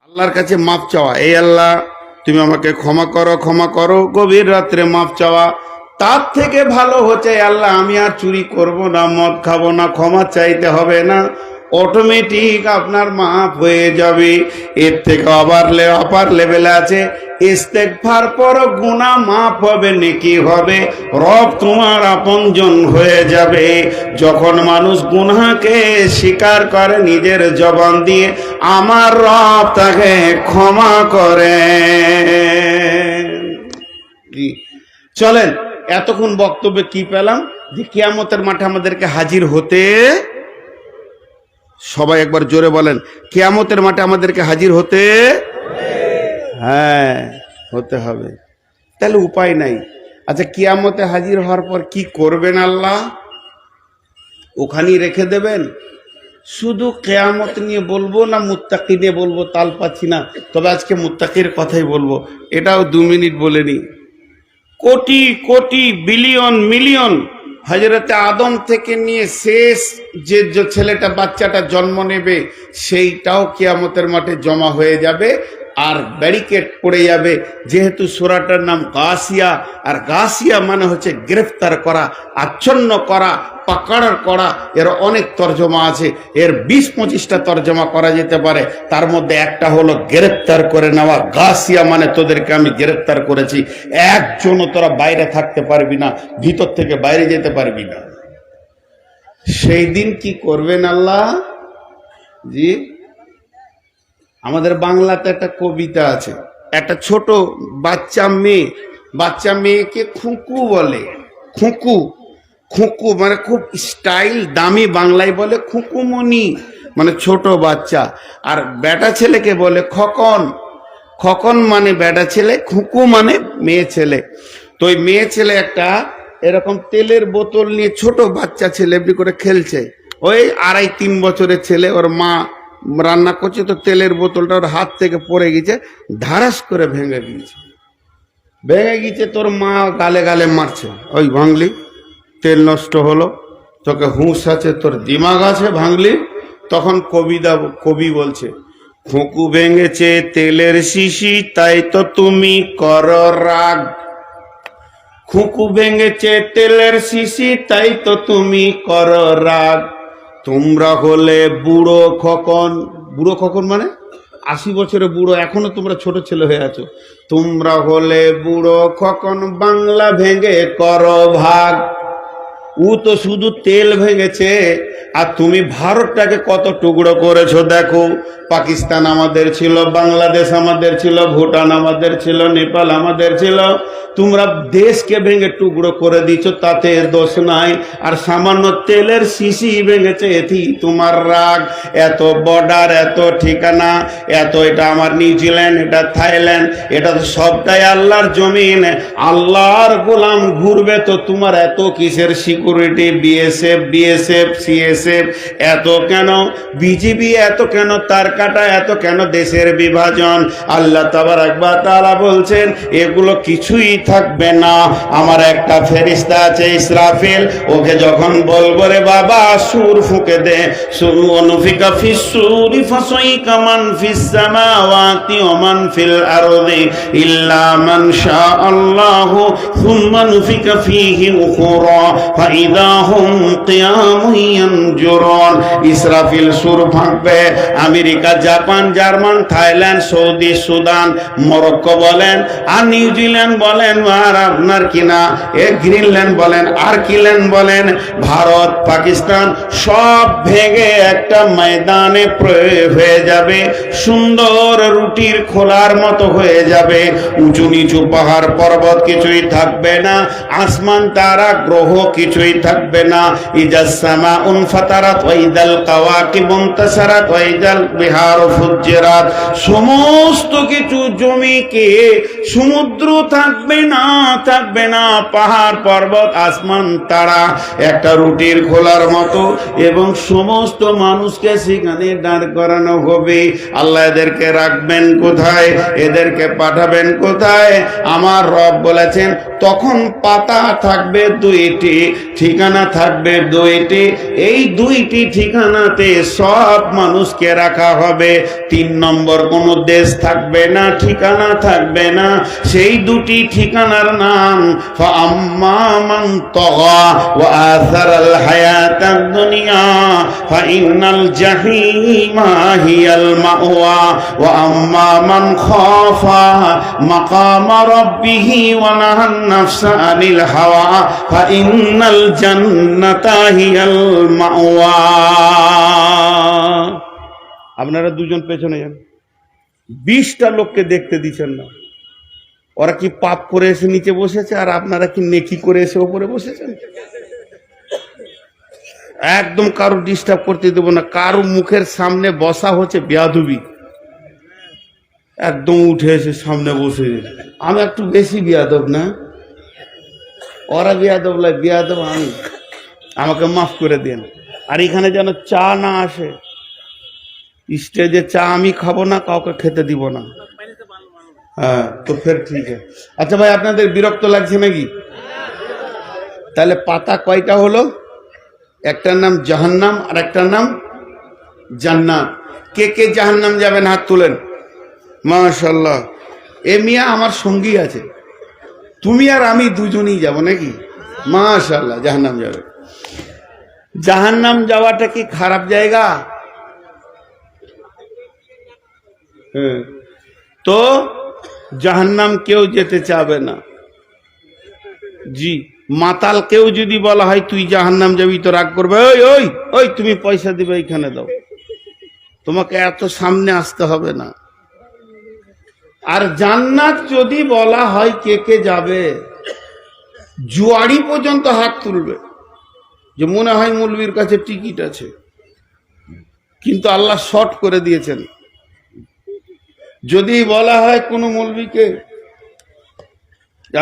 আল্লাহর কাছে মাপ চাওয়া, এই আল্লাহ তুমি আমাকে ক্ষমা করো, গভীর রাত্রে মাপ চাওয়া। তার থেকে ভালো হচ্ছে আল্লাহ আমি আর চুরি করব না, মদ খাবো না, ক্ষমা চাইতে হবে না, অটোমেটিক আপনার মাপ হয়ে যাবে। এর থেকে আবার লেভেলে আছে ইস্তেগফার করো, গুনাহ মাফ হবে, নেকি হবে, রব তোমার আপনজন হয়ে যাবে। যখন মানুষ গুনাহকে স্বীকার করে নিজের জবান দিয়ে, আমার রব তাকে ক্ষমা করে। চলেন, এতক্ষণ বক্তব্যে কি পেলাম? যে কিয়ামতের মাঠে আমাদেরকে হাজির হতে, সবাই একবার জোরে বলেন, কিয়ামতের মাঠে আমাদেরকে হাজির হতে, হ্যাঁ হতে হবে। তাহলে উপায় নাই। আচ্ছা, কিয়ামতে হাজির হওয়ার পর কি করবেন আল্লাহ? ওখানেই রেখে দেবেন? শুধু কিয়ামত নিয়ে বলবো না মুত্তাকি নিয়ে বলবো তাল পাচ্ছি না, তবে আজকে মুত্তাকির কথাই বলবো। এটাও 2 মিনিট বলে নি। কোটি কোটি বিলিয়ন মিলিয়ন হযরতে আদম থেকে নিয়ে শেষ যে ছেলেটা বাচ্চাটা জন্ম নেবে, সেইটাও কিয়ামতের মাঠে জমা হয়ে যাবে আর ব্যারিকেড পড়ে যাবে। যেহেতু সূরাটার নাম গাসিয়া, আর গাসিয়া মানে হচ্ছে গ্রেফতার করা, আচ্ছন্ন করা, পাকড় করা। এর অনেক তর্জমা আছে, এর 20-25টা তর্জমা করা যেতে পারে। তার মধ্যে একটা হলো গ্রেফতার করে নেওয়া। গাসিয়া মানে তোদেরকে আমি গ্রেফতার করেছি, একজনও তোরা বাইরে থাকতে পারবি না, ভিতর থেকে বাইরে যেতে পারবি না। সেই দিন কি করবেন আল্লাহ? জি, আমাদের বাংলাতে একটা কবিতা আছে, একটা ছোট বাচ্চা মেয়েকে খুঁকু বলে। খুঁকু মানে খুব স্টাইল, দামি বাংলায় বলে খুঁকুমণি, মানে ছোট বাচ্চা। আর বেটা ছেলেকে বলে খকন মানে বেটা ছেলে, খুঁকু মানে মেয়ে ছেলে। তো ওই মেয়ে ছেলে একটা এরকম তেলের বোতল নিয়ে, ছোট বাচ্চা ছেলে এমনি করে খেলছে। ওই 2.5-3 বছরের ছেলে, ওর মা রান্না করছে, তো তেলের বোতলটা ওর হাত থেকে পড়ে গেছে, ধারাস করে ভেঙে গিয়েছে। তোর মা গালে গালে মারছে, ওই ভাঙলি, তেল নষ্ট হলো, তোকে হুঁশ আছে, তোর দিমাগ আছে, ভাঙলি। তখন কবি বলছে, খুঁকু ভেঙেছে তেলের শিশি, তাই তো তুমি করো রাগ। খুঁকু ভেঙেছে তেলের শিশি, তাই তো তুমি করো রাগ। তোমরা হলে বুড়ো খোকন মানে 80 বছরের বুড়ো, এখনো তোমরা ছোট ছেলে হয়ে আছো। তোমরা হলে বুড়ো খোকন, বাংলা ভেঙে করো ভাগ। ও তো শুধু তেল ভেঙেছে, আর তুমি ভারতটাকে কত টুকরো করেছো দেখো। পাকিস্তান আমাদের ছিল, বাংলাদেশ আমাদের ছিল, ভুটান আমাদের ছিল, নেপাল আমাদের ছিল। তোমরা দেশকে ভেঙে টুকরো করে দিচ্ছ, তাতে দোষ নাই। আর সামান্য তেলের শিশি ভেঙেছে, এটি তোমার রাগ। এত বর্ডার, এত ঠিকানা, এত, এটা আমার নিউজিল্যান্ড, এটা থাইল্যান্ড, এটা তো সবটাই আল্লাহর জমিন। আল্লাহর গোলাম ঘুরবে, তো তোমার এত কিসের সিকিউরিটি? বিএসএফ সিএসএফ এত কেন? বিজিবি এত কেন? তার কাটা এত কেন? দেশের বিভাজন। আল্লাহ তাবারক ওয়া তাআলা বলছেন এগুলো কিছুই থাকবে না। আমার একটা ফেরেশতা আছে ইসরাফিল, ওকে যখন বলবো রে বাবা সুর ফুঁকে দে, অনুফিকা ফিস সুরি ফাসাইকা মান ফিস সামাওয়াতি ওয়া মান ফিল আরদি ইল্লা মান শা আল্লাহু সুম্মা নুফিকা ফীহি উখরা ফাইদা হুম কিয়ামুন ইয়ানজুরুন। ইসরাফিল সুর ফাঁকবে। America, Japan, German, Thailand, Saudi, Sudan, Morocco বলেন, আর নিউজিল্যান্ড বলেন, আর আপনার কিনা গ্রিনল্যান্ড বলেন, আর কিল্যান্ড বলেন, ভারত, পাকিস্তান সব ভেঙে একটা ময়দানে হয়ে যাবে, সুন্দর রুটির খোলার মতো হয়ে যাবে। উঁচু নিচু পাহাড় পর্বত কিছুই থাকবে না, আসমান তারা গ্রহ কিছুই থাকবে না। ইজাস সামাউন ফাতারাত ওয়া ইদাল কাওয়াকিবুন তাসারাত ওয়া ইদাল বিহারু ফুজ্জিরাত। সমস্ত কিছু জমিকে, সমুদ্র থাকবে না, পাহাড় পর্বত আসমান তারা একটা রুটির খোলার মতো, এবং সমস্ত মানুষকে সেখানে দাঁড় করানো হবে। আল্লাহ এদেরকে রাখবেন কোথায়? এদেরকে পাঠাবেন কোথায়? আমার রব বলেছেন তখন পাতা থাকবে 2টি, ঠিকানা থাকবে দুইটি, এই দুইটি ঠিকানাতে সব মানুষকে রাখা হবে। 3 নম্বর কোনো দেশ থাকবে না, ঠিকানা থাকবে না। সেই দুটি ঠিকানার নাম ফাআম্মা মান তাগা ওয়া আসারাল হায়াতাদ দুনিয়া ফাইন্নাল জাহিমা হিয়াল মাওয়া ওয়া আম্মা মান খাফা মাকামা রাব্বিহি ওয়া নাহান নাফসা আনিল হাওয়া ফাইন্নাল জান্নাতা হিয়াল মাওয়া। আপনারা দুজন পেছনে যান। 20টা লোককে দেখতে দিচ্ছেন না। ওরা কি পাপ করে এসে নিচে বসেছে, আর আপনারা কি নেকি করে এসে উপরে বসেছেন? একদম কারো ডিস্টার্ব করতে দেবো না। কারো মুখের সামনে বসা হচ্ছে বেয়াদবি। একদম উঠে এসে সামনে বসে, আমি একটু বেশি বেয়াদব না? ওরা বেয়াদব লাগে, বেয়াদব আমি, আমাকে মাফ করে দেন। আর এখানে যেন চা না আসে, স্টেজে চা আমি খাবো না, কাউকে খেতে দিব না। হ্যাঁ, তো ফের ঠিক আছে। আচ্ছা ভাই, আপনাদের বিরক্ত লাগছে নাকি? তাহলে পাতা কয়টা হলো? একটার নাম জাহান্নাম আর একটার নাম জান্নাত। কে কে জাহান্নাম যাবেন হাত তুলেন। মাশাআল্লাহ, এ মিয়া আমার সঙ্গী আছে, তুমি আর আমি দুজনেই যাব নাকি? মাশাআল্লাহ, জাহান্নাম যাবে। জাহান্নাম যাওয়াটা কি খারাপ জায়গা? হ্যাঁ, তো জাহান্নাম কেউ যেতে চাবে না। জি, মাতাল কেউ যদি বলা হয় তুই জাহান্নাম যাবি, তো রাগ করবে, ওই ওই ওই তুমি পয়সা দিবে, এইখানে দাও, তোমাকে এত সামনে আসতে হবে না। আর জান্নাত যদি বলা হয় কে কে যাবে, জুয়াড়ি পর্যন্ত হাত তুলবে, যে মনে হয় মৌলবীর কাছে টিকিট আছে, কিন্তু আল্লাহ শর্ট করে দিয়েছেন। যদি বলা হয় কোনো মৌলবীকে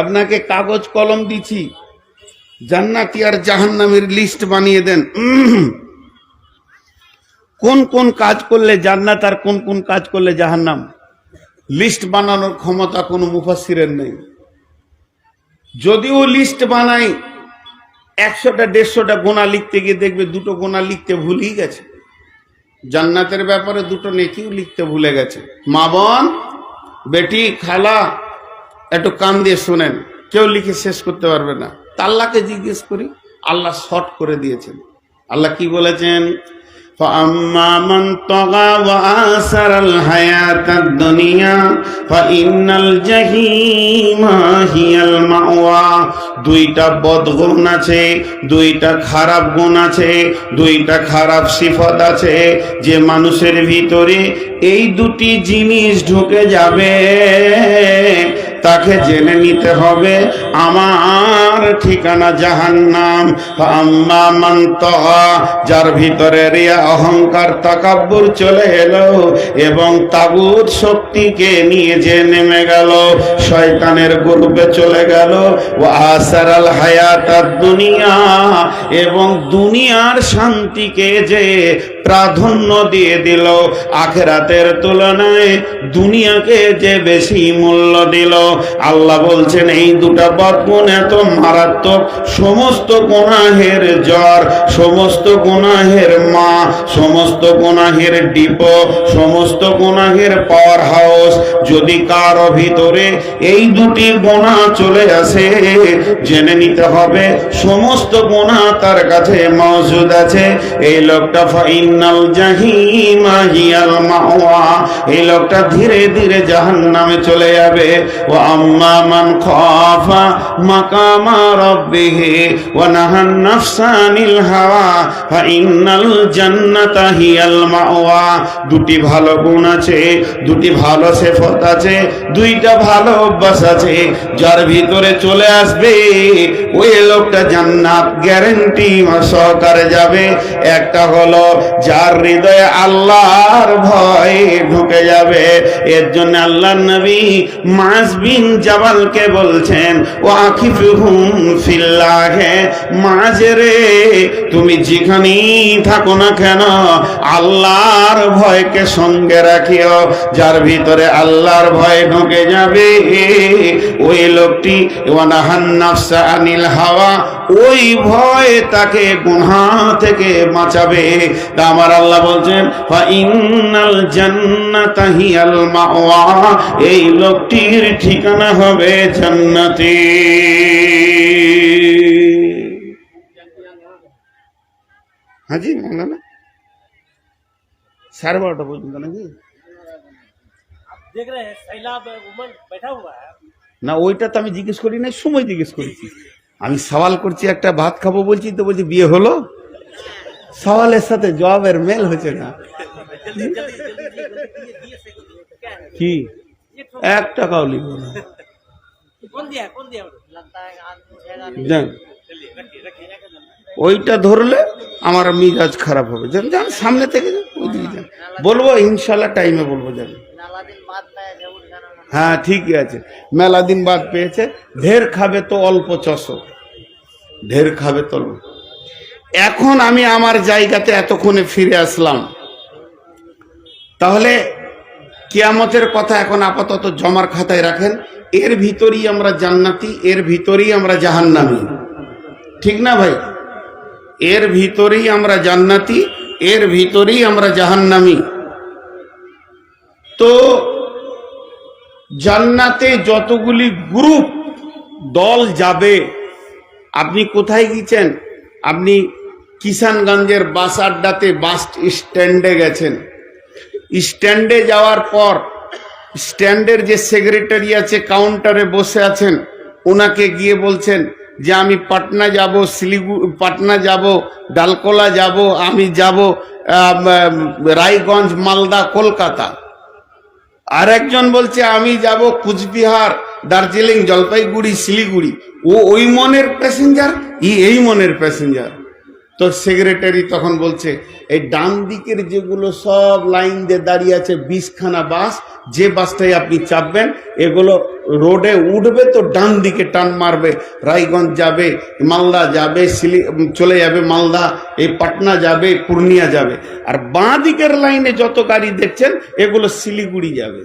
আপনাকে কাগজ কলম দিছি, জান্নাতি আর জাহান্নামের লিস্ট বানিয়ে দেন, কোন কোন কাজ করলে জান্নাত আর কোন কোন কাজ করলে জাহান্নাম, লিস্ট বানানোর ক্ষমতা কোনো মুফাসসিরের নেই। যদিও লিস্ট বানাই 100টা 150টা গোনা লিখতে গিয়ে দেখবে 2টো গোনা লিখতে ভুলেই গেছে। জান্নাতের ব্যাপারে 2টো নেকিও লিখতে ভুলে গেছে। মা বোন, বেটি, খালা, একটু কান দিয়ে শোনেন, কেউ লিখে শেষ করতে পারবে না। আল্লাহকে জিজ্ঞেস করি, আল্লাহ শর্ট করে দিয়েছেন। আল্লাহ কি বলেছেন? فَأَمَّا مَنْ طَغَى وَآثَرَ الْحَيَاةَ الدُّنْيَا فَإِنَّ الْجَحِيمَ هِيَ الْمَأْوَى। দুইটা বদগুণ আছে, দুইটা খারাপ গুণ আছে, দুইটা খারাপ সিফত আছে। যে মানুষের ভিতরে এই দুটি জিনিস ঢুকে যাবে, তাকে জেনে নিতে হবে আমার ঠিকানা জাহান্নাম। আম্মা মান তাগা, যার ভিতরে রিয়া, অহংকার, তাকাব্বুর চলে এলো এবং তাগুত শক্তিকে নিয়ে যে নেমে গেল, শয়তানের গ্রুপে চলে গেল। ওয়া আসারাল হায়াতাদ দুনিয়া, এবং দুনিয়ার শান্তিকে যে প্রাধান্য দিয়ে দিল, আখিরাতের তুলনায় দুনিয়াকে যে বেশি মূল্য দিল। আল্লাহ বলছেন এই দুটা বদগুণ এত মারাত্মক, সমস্ত গুনাহের জ্বর, সমস্ত গুনাহের মা, সমস্ত গুনাহের ডিপো, সমস্ত গুনাহের পাওয়ার হাউস। যদি কারো ভিতরে এই দুটি গুনাহ চলে আসে, জেনে নিতে হবে সমস্ত গুনাহ তার কাছে মওজুদ আছে। এই লোকটা ফাইনাল জাহিমা হিয়াল মাওয়া, এই লোকটা ধীরে ধীরে জাহান্নামে চলে যাবে। ওয়া আম্মা মান খাফা মাকামা রাব্বিহি ওয়া নাহান নাফসা আনিল হাওয়া ফাইনাল জান্নাতা হিয়াল মাওয়া। দুটি ভালো গুণ আছে, দুটি ভালো সিফত আছে, দুইটা ভালো অভ্যাস আছে, যার ভিতরে চলে আসবে ওই লোকটা জান্নাত গ্যারান্টি সহকারে যাবে। একটা হলো যার হৃদয়ে আল্লাহর ভয় ঢুকে যাবে। এর জন্য আল্লাহর নবী মুআজ বিন জাবালকে বলছেন, ওয়াকিফুহুম ফিল্লাহ, মুআজ রে তুমি যেখানেই থাকো না কেন আল্লাহর ভয়কে সঙ্গে রাখিও। যার ভিতরে আল্লাহর ভয় ঢুকে যাবে ওই লোকটি ওয়ানাহান নাফসা আনিল হাওয়া, ওই ভয় তাকে গুনাহ থেকে বাঁচাবে। তা আমার আল্লাহ বলছেন ফা ইন্নাল জান্নাতা হিয়াল মাওয়া, এই লোকটির ঠিকানা হবে জান্নাতে। হাজি মাওলানা 12:30 পর্যন্ত নাকি देख रहे हैं सैलाब उमन बैठा हुआ है না, ওইটা তো আমি জিজ্ঞেস করি নাই, সময় জিজ্ঞেস করেছি। আমি সওয়াল করছি, একটা ভাত খাবো বলছি তো বলছি বিয়ে হলো। সওয়ালের সাথে জবাবের মেল হচ্ছে না। কি 1 টাকাও লিব না। कौन दिया लगता है आज उठेगा नहीं। জান रखिए ওইটা ধরলে আমার মিজাজ খারাপ হবে। জান জান সামনে থেকে যান, ওইদিকে যান। বলবো ইনশাল্লাহ টাইমে বলবো। জান नाला दिन बाद में जरूर जाना হ্যাঁ ঠিকই আছে, মেলা দিন বাদ পেয়েছে। ঢের খাবে তো অল্প চষো, ঢের খাবে তো অল্প। এখন আমি আমার জায়গাতে এতক্ষণে ফিরে আসলাম। তাহলে কিয়ামতের কথা এখন আপাতত জমার খাতায় রাখেন। এর ভিতরেই আমরা জান্নাতি, এর ভিতরেই আমরা জাহান্নামী, ঠিক না ভাই? এর ভিতরেই আমরা জান্নাতি, এর ভিতরেই আমরা জাহান্নামী। তো জান্নাতে যতগুলি গ্রুপ দল যাবে, আপনি কোথায় গিয়েছেন? আপনি কিষানগঞ্জের বাস আড্ডাতে বাস স্ট্যান্ডে গেছেন। স্ট্যান্ডে যাওয়ার পর স্ট্যান্ডের যে সেক্রেটারি আছে কাউন্টারে বসে আছেন, ওনাকে গিয়ে বলছেন যে আমি পাটনা যাব, শিলিগুড়ি পাটনা যাব, ডালকোলা যাব, আমি যাব রায়গঞ্জ, মালদা, কলকাতা। আর একজন বলছে আমি যাব কুচবিহার, দার্জিলিং, জলপাইগুড়ি, শিলিগুড়ি। ও ওই মনের প্যাসেঞ্জার, এই মনের প্যাসেঞ্জার। তো সেক্রেটারি তখন বলছে এই ডান দিকের যেগুলো সব লাইন দিয়ে দাঁড়িয়ে আছে 20খানা বাস, যে বাসটাই আপনি চাপবেন এগুলো রোডে উঠবে তো ডান দিকে টান মারবে, রায়গঞ্জ যাবে, মালদা যাবে, চলে যাবে মালদা, এই পাটনা যাবে, পূর্ণিয়া যাবে। আর বাঁ দিকের লাইনে যত গাড়ি দেখছেন এগুলো শিলিগুড়ি যাবে।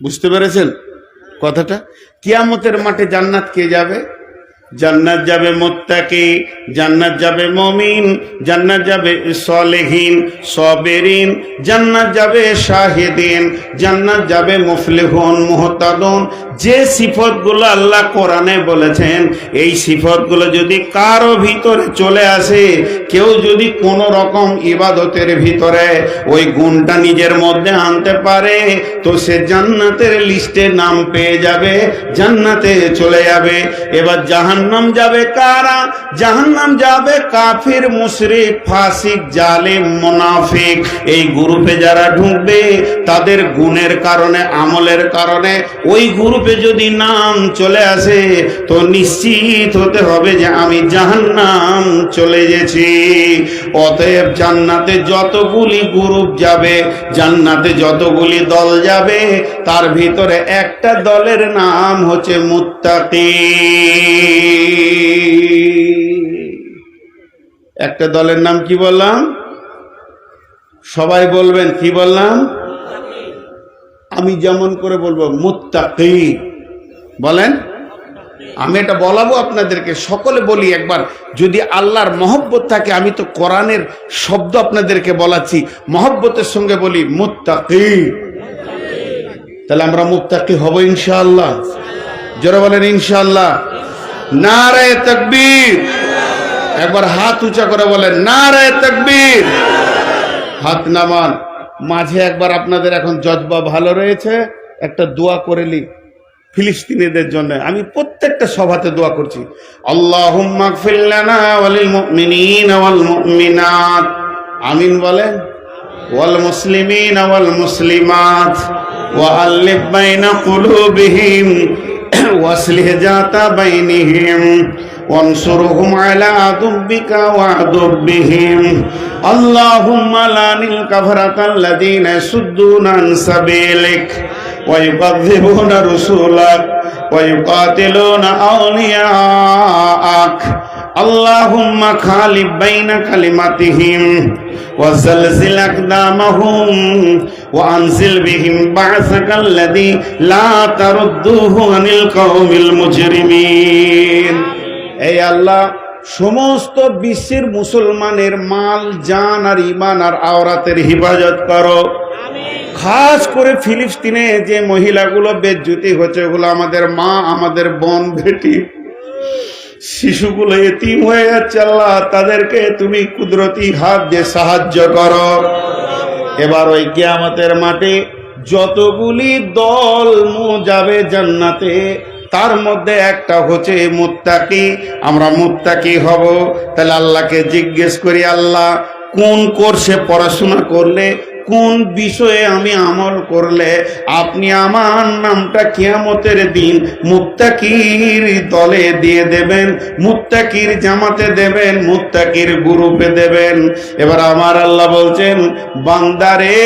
বুঝতে পেরেছেন কথাটা? কিয়ামতের মাঠে জান্নাত কে যাবে? জান্নাত যাবে মুত্তাকি, জান্নাত যাবে মুমিন, জান্নাত যাবে সালেহিন, সাবিরিন, জান্নাত যাবে শাহিদিন, জান্নাত যাবে মুফলিহুন, মুহতাদুন। যে সিফতগুলো আল্লাহ কোরআনে বলেছেন, এই সিফতগুলো যদি কারো ভিতরে চলে আসে, কেউ যদি কোন রকম ইবাদতের ভিতরে ওই গুণটা নিজের মধ্যে আনতে পারে, তো সে জান্নাতের লিস্টে নাম পেয়ে যাবে, জান্নাতে চলে যাবে। এবার জাহান্নাম যাবে কারা? জাহান্নাম যাবে কাফির, মুশরিক, ফাসিক, জালিম, মুনাফিক। এই গ্রুপে যারা ঢুকবে তাদের গুণের কারণে, আমলের কারণে ওই গ্রুপে যদি নাম চলে আসে তো নিশ্চিত হতে হবে যে আমি জাহান্নাম চলে গেছি। অতএব জান্নাতে যতগুলি গ্রুপ যাবে, জান্নাতে যতগুলি দল যাবে, তার ভিতরে একটা দলের নাম হচ্ছে মুত্তাকি। একটা দলের নাম কি বললাম? সবাই বলবেন কি বললাম? আমি যেমন করে বলবো মুত্তাকি বলেন। আমি এটা বলাবো আপনাদেরকে, সকলে বলি একবার। যদি আল্লাহর মহব্বত থাকে, আমি তো কোরআনের শব্দ আপনাদেরকে বলাচ্ছি, মহব্বতের সঙ্গে বলি মুত্তাকি, তাহলে আমরা মুত্তাকি হব ইনশাআল্লাহ। জোরে বলেন ইনশাআল্লাহ। নারে তাকবীর। একবার হাত উঁচা করে বলেন নারে তাকবীর। হাত নামান। মাঝে একবার আপনাদের এখন জজবা ভালো রয়েছে, একটা দোয়া করেলি ফিলিস্তিনিদের জন্য। আমি প্রত্যেকটা সভাতে দোয়া করছি, আল্লাহুম্মা গফির লানা ওয়ালিল মুমিনিনা ওয়াল মুমিনাত, আমিন বলেন, ওয়াল মুসলিমিনা ওয়াল মুসলিমাত, ওয়া আল্লিফ বাইনা কুলুবিহিম ওয়াসলিহ যাতা বাইনিহিম وانصرهم على عدوك وعدوهم اللهم لعن الكفرة الذين يصدون عن سبيلك ويكذبون رسلك ويقاتلون أولياءك اللهم خالف بين كلمتهم وزلزل أقدامهم وأنزل بهم بعثك الذي لا تردوه عن القوم المجرمين এই আল্লাহ সমস্ত বিশ্বের মুসলমানের মাল জান আর ঈমান আর আওরাতের হিফাজত করো। খাস করে ফিলিস্তিনে যে মহিলাগুলো বেজ্জতি হচ্ছে ওগুলো আমাদের মা, আমাদের বোন, বেটি, শিশুগুলো এতিম হয়ে যাচ্ছে আল্লাহ, তাদেরকে তুমি কুদরতি হাত দিয়ে সাহায্য করো। এবার ওই কিয়ামতের মাঠে যতগুলি দল যাবে জান্নাতে তার মধ্যে একটা হচ্ছে মুত্তাকি। আমরা মুত্তাকি হব। তাহলে আল্লাহকে জিজ্ঞেস করি, আল্লাহ কোন কোর্সে পড়াশোনা করলে, কোন বিষয়ে আমি আমল করলে আপনি আমার নামটা কিয়ামতের দিন মুত্তাকির দলে দিয়ে দেবেন, মুত্তাকির জামাতে দেবেন, মুত্তাকির গ্রুপে দেবেন। এবার আমার আল্লাহ বলছেন, বান্দারে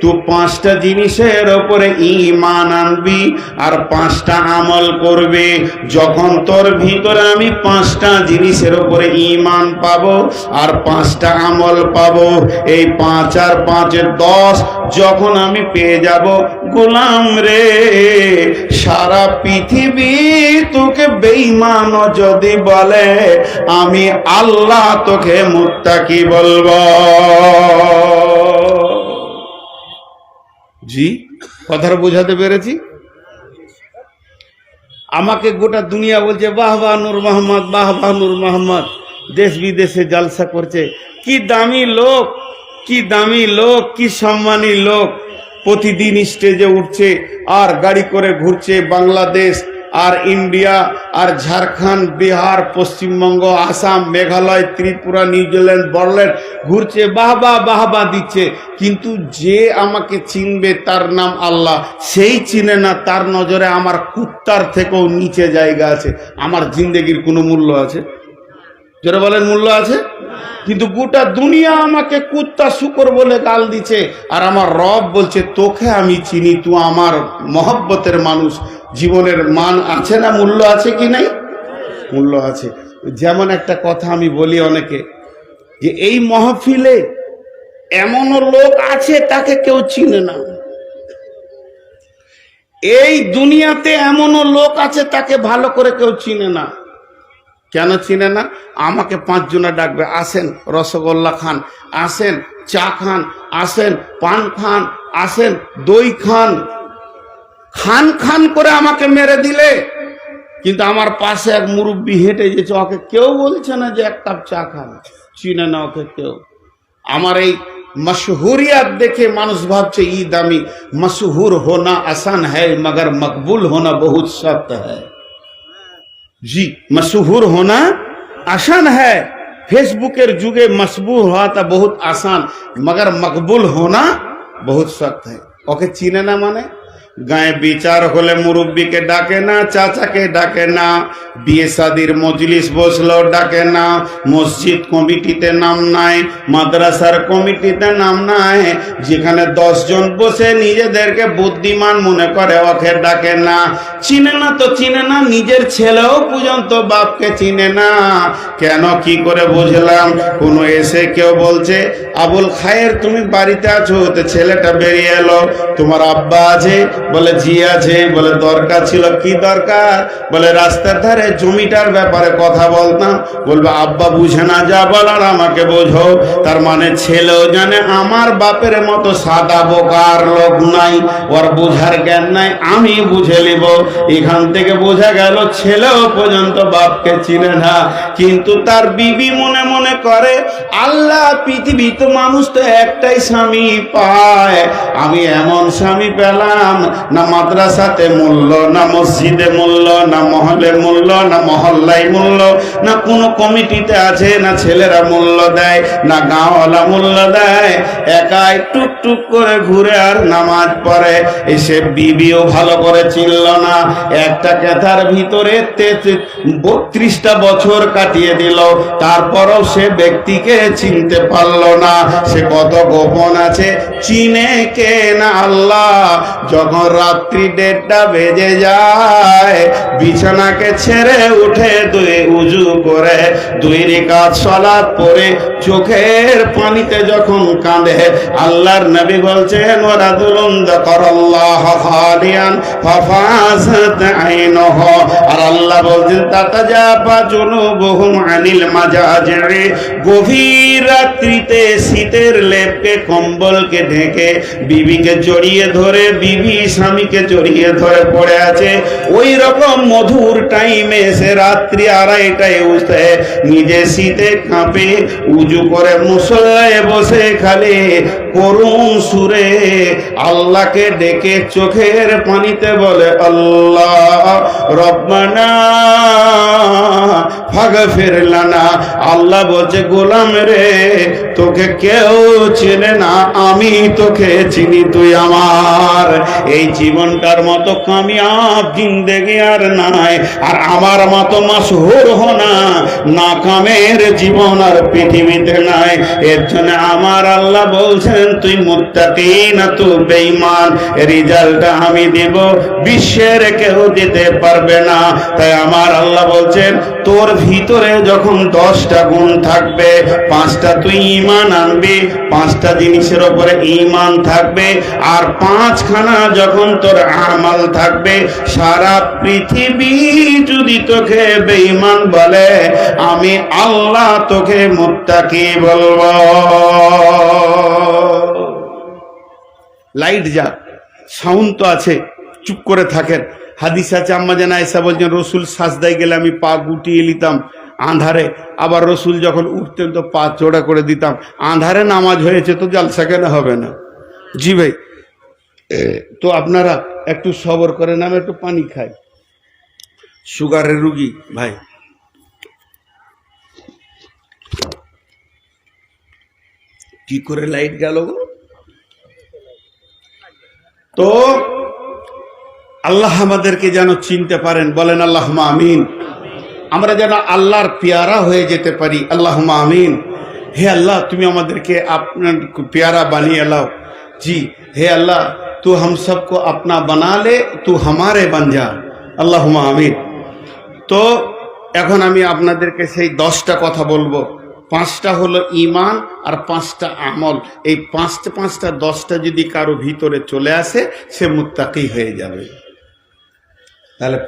তুই 5টা জিনিসের ওপরে ঈমান আনবি আর 5টা আমল করবে। যখন তোর ভিতরে আমি 5টা জিনিসের ওপরে ঈমান পাবো আর 5টা আমল পাবো, এই 5 আর 5 10 যখন আমি পেয়ে যাব, গোলাম রে সারা পৃথিবী তোকে বেঈমান যদি বলে আমি আল্লাহ তোকে মুত্তাকি বলবো। জি, কথাটা বোঝাতে পেরেছি? আমাকে গোটা দুনিয়া বলছে বাহ বাহ নূর মোহাম্মদ, বাহ বাহ নূর মোহাম্মদ, দেশ বিদেশে জালসা করছে। কি দামি লোক, কি দামি লোক, কি সম্মানী লোক, প্রতিদিন স্টেজে উঠছে আর গাড়ি করে ঘুরছে বাংলাদেশ আর ইন্ডিয়া আর ঝাড়খণ্ড, বিহার, পশ্চিমবঙ্গ, আসাম, মেঘালয়, ত্রিপুরা, নিউজিল্যান্ড, বড়ল্যান্ড ঘুরছে, বাহবা বাহবা দিচ্ছে। কিন্তু যে আমাকে চিনবে তার নাম আল্লাহ, সেই চিনে না, তার নজরে আমার কুত্তার থেকেও নিচে জায়গা আছে। আমার জিন্দেগির কোনো মূল্য আছে? যারা বলেন মূল্য আছে? কিন্তু গোটা দুনিয়া আমাকে কুত্তা শুকর বলে গাল দিচ্ছে, আর আমার রব বলছে তোকে আমি চিনি, তুই আমার মহব্বতের মানুষ। জীবনের মান আছে না, মূল্য আছে কি নাই? মূল্য আছে। যেমন একটা কথা আমি বলি অনেকে, যে এই মাহফিলে এমনও লোক আছে তাকে কেউ চিনে না, এই দুনিয়াতে এমনও লোক আছে তাকে ভালো করে কেউ চিনে না। কেন চিনে না? আমাকে 5 জনা ডাকবে, আসেন রসগোল্লা খান, আসেন চা খান, আসেন পান খান, আসেন দই খান, খান খান করে আমাকে মেরে দিলে। কিন্তু আমার পাশে এক মুরব্বী হেঁটে যেছে, ওকে কেউ বলছে না যে 1 কাপ চা খান, চিনে না ওকে কেউ। আমার এই मशहूरियत देखे मानुष भावছে ই দামি। मशहूर होना आसान है मगर मकबूल होना बहुत सख्त है। जी, मशहूर होना आसान है, फेसबुकेर जुगे मशहूर हुआ था बहुत आसान, मगर मकबूल होना बहुत सख्त है। ओके चिने ना माने गाয়ে বিচার হলে মুরব্বীকে ডাকে না, চাচাকে ডাকে না, বিয়ে শাদির মজলিস বসলো ডাকে না, মসজিদ কমিটিতে নাম নাই, মাদ্রাসার কমিটিতে নাম নাই, যেখানে 10 জন বসে নিজেদেরকে বুদ্ধিমান মনে করে ওকে ডাকে না। চিনে না তো চিনে না, নিজের ছেলেও পর্যন্ত বাপকে চিনে না। কেন, কি করে বুঝলাম? কোনো এসে কেউ বলছে আবুল খায়ের তুমি বাড়িতে আছো, তো ছেলেটা বেরিয়ে এলো, তোমার আব্বা আছে? বলে জি আছে। বলে দরকার ছিল? কি দরকার? বলে রাস্তার ধারে জমিটার ব্যাপারে কথা বলতাম। বলবে আব্বা বুঝে না, যা বলার আমাকে বোঝো। তার মানে ছেলেও জানে আমার বাপের মতো সাদা বোকার লোক নাই, ওর বুঝার জ্ঞান নাই, আমি বুঝে নিব। এখান থেকে বোঝা গেল ছেলেও পর্যন্ত বাপকে চিনে না। কিন্তু তার বিবি মনে মনে করে আল্লাহ পৃথিবী তো মানুষ তো একটাই স্বামী পায়, আমি এমন স্বামী পেলাম না মাদ্রাসাতে মূল্য, না মসজিদে মূল্য, না মহলে মূল্য, না মহল্লায় মূল্য, না কোনো কমিটিতে আছে, না ছেলেরা মূল্য দেয়, না গাঁওয়ালা মূল্য দেয়। একাই টুকটুক করে ঘুরে আর নামাজ পড়ে। এসে বিবিও ভালো করে চিনল না। একটা কেথার ভিতরে 32টা বছর কাটিয়ে দিল, তারপরও সে ব্যক্তিকে চিনতে পারল না। সে কত গোপন আছে, চিনে কে না আল্লাহ। যখন রাত্রি 1:30টা বেজে যায়, বিছানাকে ছেড়ে উঠে উজু করে 2 রাকাত সালাত পড়ে চোখের পানিতে যখন কাঁদে, আল্লাহর নবী বলছেন ওয়ারাজুলুন যাকারাল্লাহ খালিয়ান ফাফাযাত আইনুহু। আর আল্লাহ বলছেন তাতাজাফা জুনুবুহুম আনিল মাজাজি। গভীর রাত্রিতে শীতের লেপকে কম্বলকে ঢেকে বিবিকে জড়িয়ে ধরে, বিবি স্বামীকে জড়িয়ে ধরে পড়ে আছে। ওই রকম মধুর টাইমে সে রাত্রি 2:30টায় উঠে নিজে শীতে কাঁপে উজু করে মুসল্লায় বসে খালি করুণ সুরে আল্লাহকে ডেকে চোখের পানিতে বলে আল্লাহ রব্বানা ফাগফির লানা। আল্লাহ বলছে গোলাম রে, তোকে কেউ চেনে না, আমি তোকে চিনি, তুই আমার। এই জীবনটার মতো কামিয়াব জিন্দেগি আর নাই। আর আমার মতো মাশহুর হোনা নাকামের জীবন আর পৃথিবীতে নাই। এর জন্য আমার আল্লাহ বলছেন তুই মুত্তাকি না তুই বেঈমান। রেজাল্ট আমি দেব, বিশ্বের কেউ দিতে পারবে না। তাই আমার আল্লাহ বলছেন তোর ভিতরে যখন 10টা গুণ থাকবে, 5টা তুই ঈমান আনবি, 5টা জিনিসের উপরে ঈমান থাকবে, আর 5খানা যখন তোর আমাল থাকবে, সারা পৃথিবী যদি তোকে বেঈমান বলে, আমি আল্লাহ তোকে মুত্তাকি বলবো। লাইট যাক, সাউন্ড তো আছে, চুপ করে থাকেন। হাদিস আছে আম্মা জান আয়েশা বলছেন রসুল সাজদায় গেলে আমি পা গুটিয়ে নিতাম আঁধারে, আবার রসুল যখন উঠতেন তো পা চোড়া করে দিতাম। আঁধারে নামাজ হয়েছে তো জালসা কেন হবে না? জি ভাই, তো আপনারা একটু সবর করেন, আমি একটু পানি খাই। সুগারের রুগী ভাই, কি করে লাইট গেল গো? তো আল্লাহ আমাদেরকে যেন চিনতে পারেন, বলেন আল্লাহুম্মা আমিন। আমরা যেন আল্লাহর পেয়ারা হয়ে যেতে পারি, আল্লাহুম্মা আমিন। হে আল্লাহ, তুমি আমাদেরকে আপনার পেয়ারা বানিয়ে লাও। জি হে আল্লাহ, তু हम सबको अपना बना ले, तू हमारे बन जा, আল্লাহুম্মা আমিন। তো এখন আমি আপনাদেরকে সেই 10টা কথা বলবো। 5টা হলো ঈমান আর 5টা আমল। এই 5টা 10টা যদি কারো ভিতরে চলে আসে, সে মুত্তাকি হয়ে যাবে। তাহলে